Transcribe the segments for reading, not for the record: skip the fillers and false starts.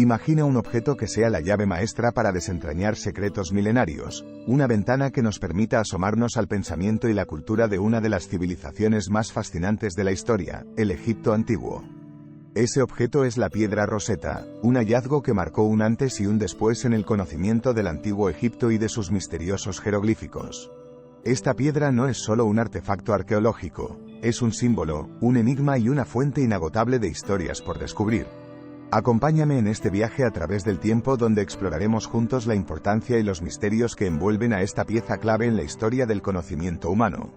Imagina un objeto que sea la llave maestra para desentrañar secretos milenarios, una ventana que nos permita asomarnos al pensamiento y la cultura de una de las civilizaciones más fascinantes de la historia, el Egipto antiguo. Ese objeto es la piedra Rosetta, un hallazgo que marcó un antes y un después en el conocimiento del antiguo Egipto y de sus misteriosos jeroglíficos. Esta piedra no es solo un artefacto arqueológico, es un símbolo, un enigma y una fuente inagotable de historias por descubrir. Acompáñame en este viaje a través del tiempo donde exploraremos juntos la importancia y los misterios que envuelven a esta pieza clave en la historia del conocimiento humano.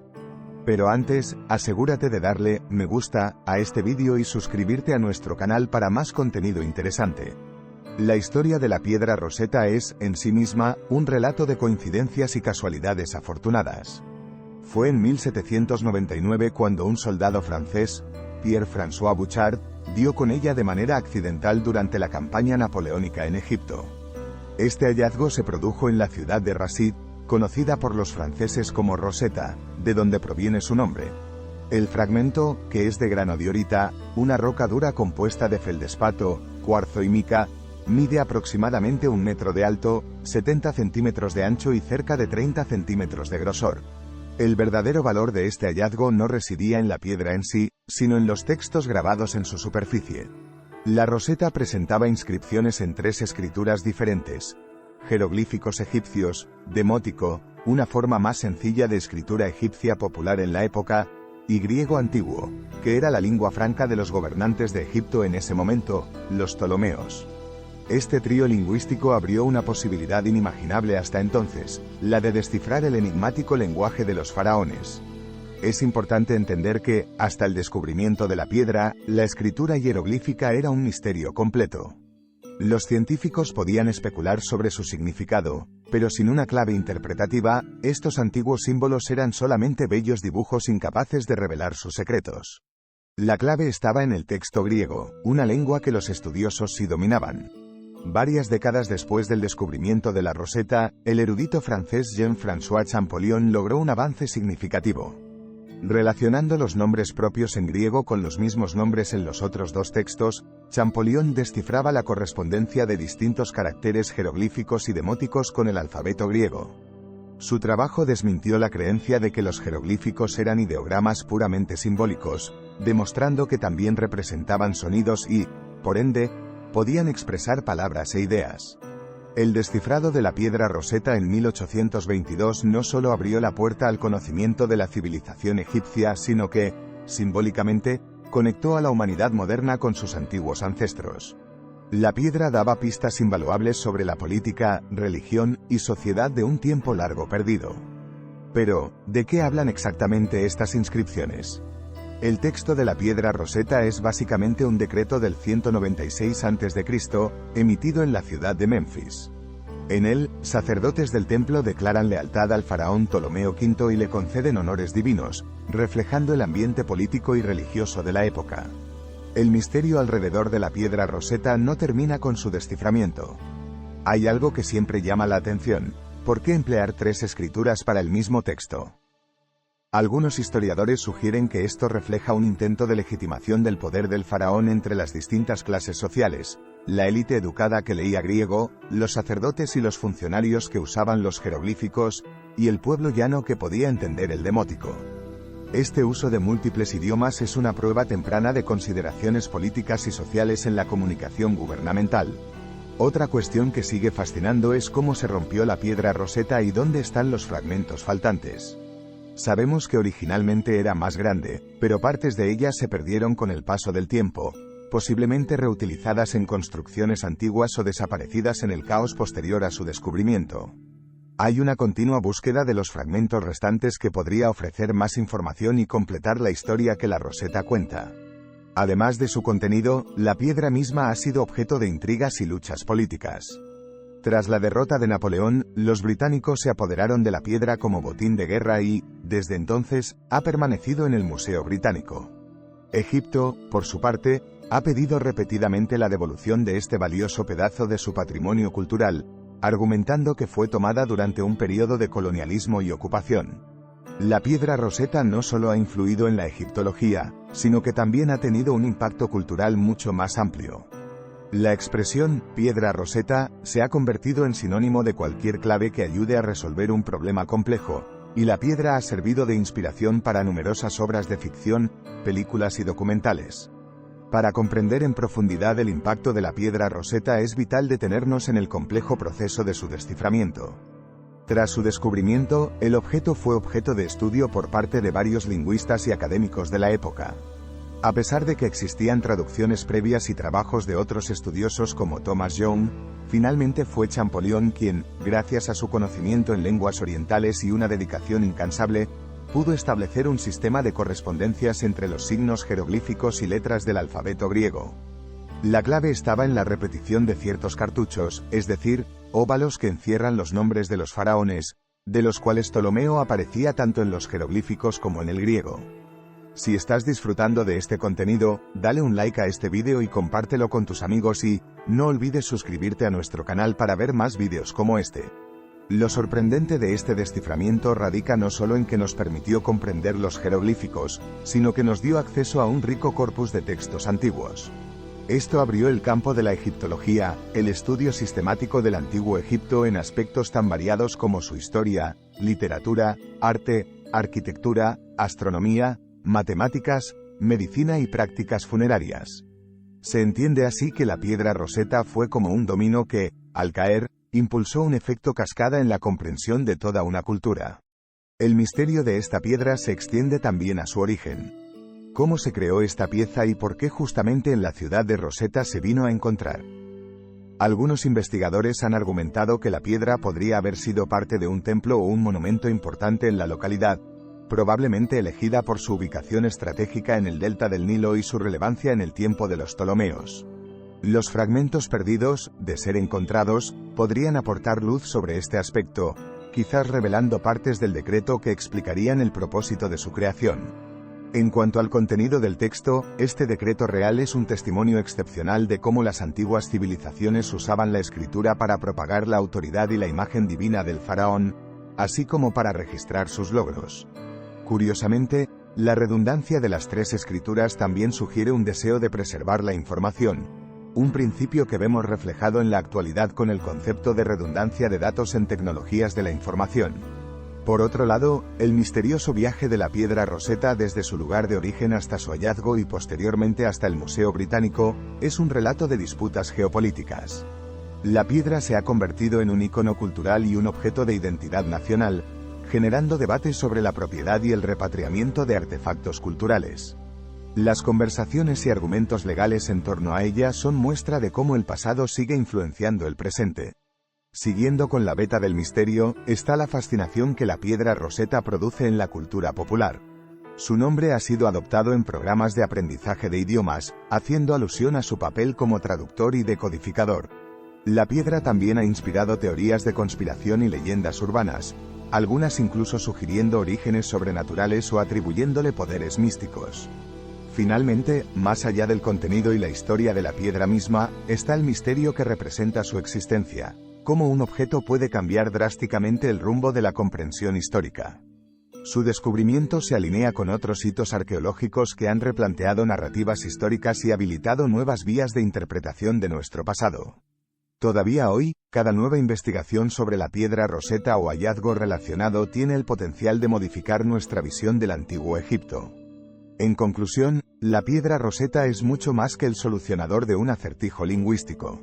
Pero antes, asegúrate de darle me gusta a este vídeo y suscribirte a nuestro canal para más contenido interesante. La historia de la piedra Rosetta es, en sí misma, un relato de coincidencias y casualidades afortunadas. Fue en 1799 cuando un soldado francés, Pierre-François Bouchard, dio con ella de manera accidental durante la campaña napoleónica en Egipto. Este hallazgo se produjo en la ciudad de Rasid, conocida por los franceses como Rosetta, de donde proviene su nombre. El fragmento, que es de grano diorita, una roca dura compuesta de feldespato, cuarzo y mica, mide aproximadamente 1 metro de alto, 70 centímetros de ancho y cerca de 30 centímetros de grosor. El verdadero valor de este hallazgo no residía en la piedra en sí, sino en los textos grabados en su superficie. La Rosetta presentaba inscripciones en 3 escrituras diferentes: jeroglíficos egipcios, demótico, una forma más sencilla de escritura egipcia popular en la época, y griego antiguo, que era la lengua franca de los gobernantes de Egipto en ese momento, los Ptolomeos. Este trío lingüístico abrió una posibilidad inimaginable hasta entonces, la de descifrar el enigmático lenguaje de los faraones. Es importante entender que, hasta el descubrimiento de la piedra, la escritura hieroglífica era un misterio completo. Los científicos podían especular sobre su significado, pero sin una clave interpretativa, estos antiguos símbolos eran solamente bellos dibujos incapaces de revelar sus secretos. La clave estaba en el texto griego, una lengua que los estudiosos sí dominaban. Varias décadas después del descubrimiento de la Rosetta, el erudito francés Jean-François Champollion logró un avance significativo. Relacionando los nombres propios en griego con los mismos nombres en los otros 2 textos, Champollion descifraba la correspondencia de distintos caracteres jeroglíficos y demóticos con el alfabeto griego. Su trabajo desmintió la creencia de que los jeroglíficos eran ideogramas puramente simbólicos, demostrando que también representaban sonidos y, por ende, podían expresar palabras e ideas. El descifrado de la piedra Rosetta en 1822 no solo abrió la puerta al conocimiento de la civilización egipcia, sino que, simbólicamente, conectó a la humanidad moderna con sus antiguos ancestros. La piedra daba pistas invaluables sobre la política, religión y sociedad de un tiempo largo perdido. Pero, ¿de qué hablan exactamente estas inscripciones? El texto de la piedra Rosetta es básicamente un decreto del 196 a.C., emitido en la ciudad de Memphis. En él, sacerdotes del templo declaran lealtad al faraón Ptolomeo V y le conceden honores divinos, reflejando el ambiente político y religioso de la época. El misterio alrededor de la piedra Rosetta no termina con su desciframiento. Hay algo que siempre llama la atención: ¿por qué emplear 3 escrituras para el mismo texto? Algunos historiadores sugieren que esto refleja un intento de legitimación del poder del faraón entre las distintas clases sociales, la élite educada que leía griego, los sacerdotes y los funcionarios que usaban los jeroglíficos, y el pueblo llano que podía entender el demótico. Este uso de múltiples idiomas es una prueba temprana de consideraciones políticas y sociales en la comunicación gubernamental. Otra cuestión que sigue fascinando es cómo se rompió la piedra Rosetta y dónde están los fragmentos faltantes. Sabemos que originalmente era más grande, pero partes de ella se perdieron con el paso del tiempo, posiblemente reutilizadas en construcciones antiguas o desaparecidas en el caos posterior a su descubrimiento. Hay una continua búsqueda de los fragmentos restantes que podría ofrecer más información y completar la historia que la Rosetta cuenta. Además de su contenido, la piedra misma ha sido objeto de intrigas y luchas políticas. Tras la derrota de Napoleón, los británicos se apoderaron de la piedra como botín de guerra y, desde entonces, ha permanecido en el Museo Británico. Egipto, por su parte, ha pedido repetidamente la devolución de este valioso pedazo de su patrimonio cultural, argumentando que fue tomada durante un periodo de colonialismo y ocupación. La piedra Rosetta no solo ha influido en la egiptología, sino que también ha tenido un impacto cultural mucho más amplio. La expresión «piedra Rosetta» se ha convertido en sinónimo de cualquier clave que ayude a resolver un problema complejo, y la piedra ha servido de inspiración para numerosas obras de ficción, películas y documentales. Para comprender en profundidad el impacto de la piedra Rosetta es vital detenernos en el complejo proceso de su desciframiento. Tras su descubrimiento, el objeto fue objeto de estudio por parte de varios lingüistas y académicos de la época. A pesar de que existían traducciones previas y trabajos de otros estudiosos como Thomas Young, finalmente fue Champollion quien, gracias a su conocimiento en lenguas orientales y una dedicación incansable, pudo establecer un sistema de correspondencias entre los signos jeroglíficos y letras del alfabeto griego. La clave estaba en la repetición de ciertos cartuchos, es decir, óvalos que encierran los nombres de los faraones, de los cuales Ptolomeo aparecía tanto en los jeroglíficos como en el griego. Si estás disfrutando de este contenido, dale un like a este vídeo y compártelo con tus amigos y, no olvides suscribirte a nuestro canal para ver más vídeos como este. Lo sorprendente de este desciframiento radica no solo en que nos permitió comprender los jeroglíficos, sino que nos dio acceso a un rico corpus de textos antiguos. Esto abrió el campo de la egiptología, el estudio sistemático del antiguo Egipto en aspectos tan variados como su historia, literatura, arte, arquitectura, astronomía, matemáticas, medicina y prácticas funerarias. Se entiende así que la piedra Rosetta fue como un dominó que, al caer, impulsó un efecto cascada en la comprensión de toda una cultura. El misterio de esta piedra se extiende también a su origen. ¿Cómo se creó esta pieza y por qué justamente en la ciudad de Rosetta se vino a encontrar? Algunos investigadores han argumentado que la piedra podría haber sido parte de un templo o un monumento importante en la localidad, probablemente elegida por su ubicación estratégica en el delta del Nilo y su relevancia en el tiempo de los Ptolomeos. Los fragmentos perdidos, de ser encontrados, podrían aportar luz sobre este aspecto, quizás revelando partes del decreto que explicarían el propósito de su creación. En cuanto al contenido del texto, este decreto real es un testimonio excepcional de cómo las antiguas civilizaciones usaban la escritura para propagar la autoridad y la imagen divina del faraón, así como para registrar sus logros. Curiosamente, la redundancia de las tres escrituras también sugiere un deseo de preservar la información, un principio que vemos reflejado en la actualidad con el concepto de redundancia de datos en tecnologías de la información. Por otro lado, el misterioso viaje de la piedra Rosetta desde su lugar de origen hasta su hallazgo y posteriormente hasta el Museo Británico, es un relato de disputas geopolíticas. La piedra se ha convertido en un icono cultural y un objeto de identidad nacional, generando debates sobre la propiedad y el repatriamiento de artefactos culturales. Las conversaciones y argumentos legales en torno a ella son muestra de cómo el pasado sigue influenciando el presente. Siguiendo con la veta del misterio, está la fascinación que la piedra Rosetta produce en la cultura popular. Su nombre ha sido adoptado en programas de aprendizaje de idiomas, haciendo alusión a su papel como traductor y decodificador. La piedra también ha inspirado teorías de conspiración y leyendas urbanas, algunas incluso sugiriendo orígenes sobrenaturales o atribuyéndole poderes místicos. Finalmente, más allá del contenido y la historia de la piedra misma, está el misterio que representa su existencia, cómo un objeto puede cambiar drásticamente el rumbo de la comprensión histórica. Su descubrimiento se alinea con otros hitos arqueológicos que han replanteado narrativas históricas y habilitado nuevas vías de interpretación de nuestro pasado. Todavía hoy, cada nueva investigación sobre la piedra Rosetta o hallazgo relacionado tiene el potencial de modificar nuestra visión del antiguo Egipto. En conclusión, la piedra Rosetta es mucho más que el solucionador de un acertijo lingüístico.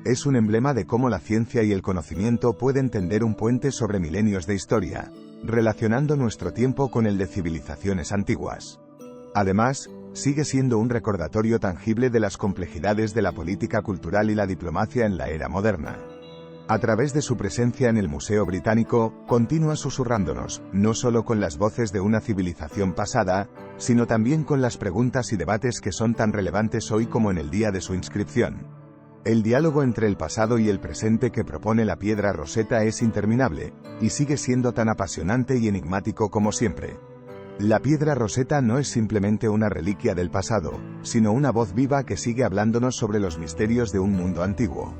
Es un emblema de cómo la ciencia y el conocimiento pueden tender un puente sobre milenios de historia, relacionando nuestro tiempo con el de civilizaciones antiguas. Además, sigue siendo un recordatorio tangible de las complejidades de la política cultural y la diplomacia en la era moderna. A través de su presencia en el Museo Británico, continúa susurrándonos, no solo con las voces de una civilización pasada, sino también con las preguntas y debates que son tan relevantes hoy como en el día de su inscripción. El diálogo entre el pasado y el presente que propone la piedra Rosetta es interminable, y sigue siendo tan apasionante y enigmático como siempre. La piedra Rosetta no es simplemente una reliquia del pasado, sino una voz viva que sigue hablándonos sobre los misterios de un mundo antiguo.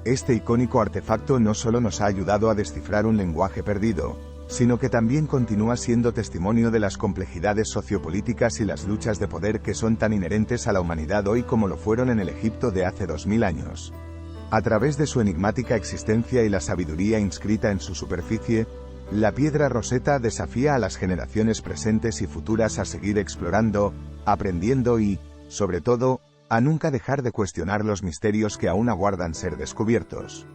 Este icónico artefacto no solo nos ha ayudado a descifrar un lenguaje perdido, sino que también continúa siendo testimonio de las complejidades sociopolíticas y las luchas de poder que son tan inherentes a la humanidad hoy como lo fueron en el Egipto de hace 2000 años. A través de su enigmática existencia y la sabiduría inscrita en su superficie, la piedra Rosetta desafía a las generaciones presentes y futuras a seguir explorando, aprendiendo y, sobre todo, a nunca dejar de cuestionar los misterios que aún aguardan ser descubiertos.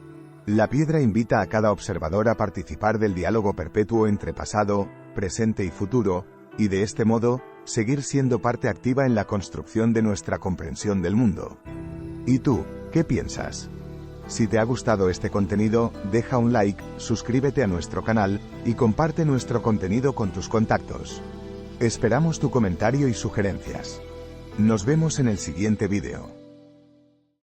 La piedra invita a cada observador a participar del diálogo perpetuo entre pasado, presente y futuro, y de este modo, seguir siendo parte activa en la construcción de nuestra comprensión del mundo. ¿Y tú, qué piensas? Si te ha gustado este contenido, deja un like, suscríbete a nuestro canal, y comparte nuestro contenido con tus contactos. Esperamos tu comentario y sugerencias. Nos vemos en el siguiente vídeo.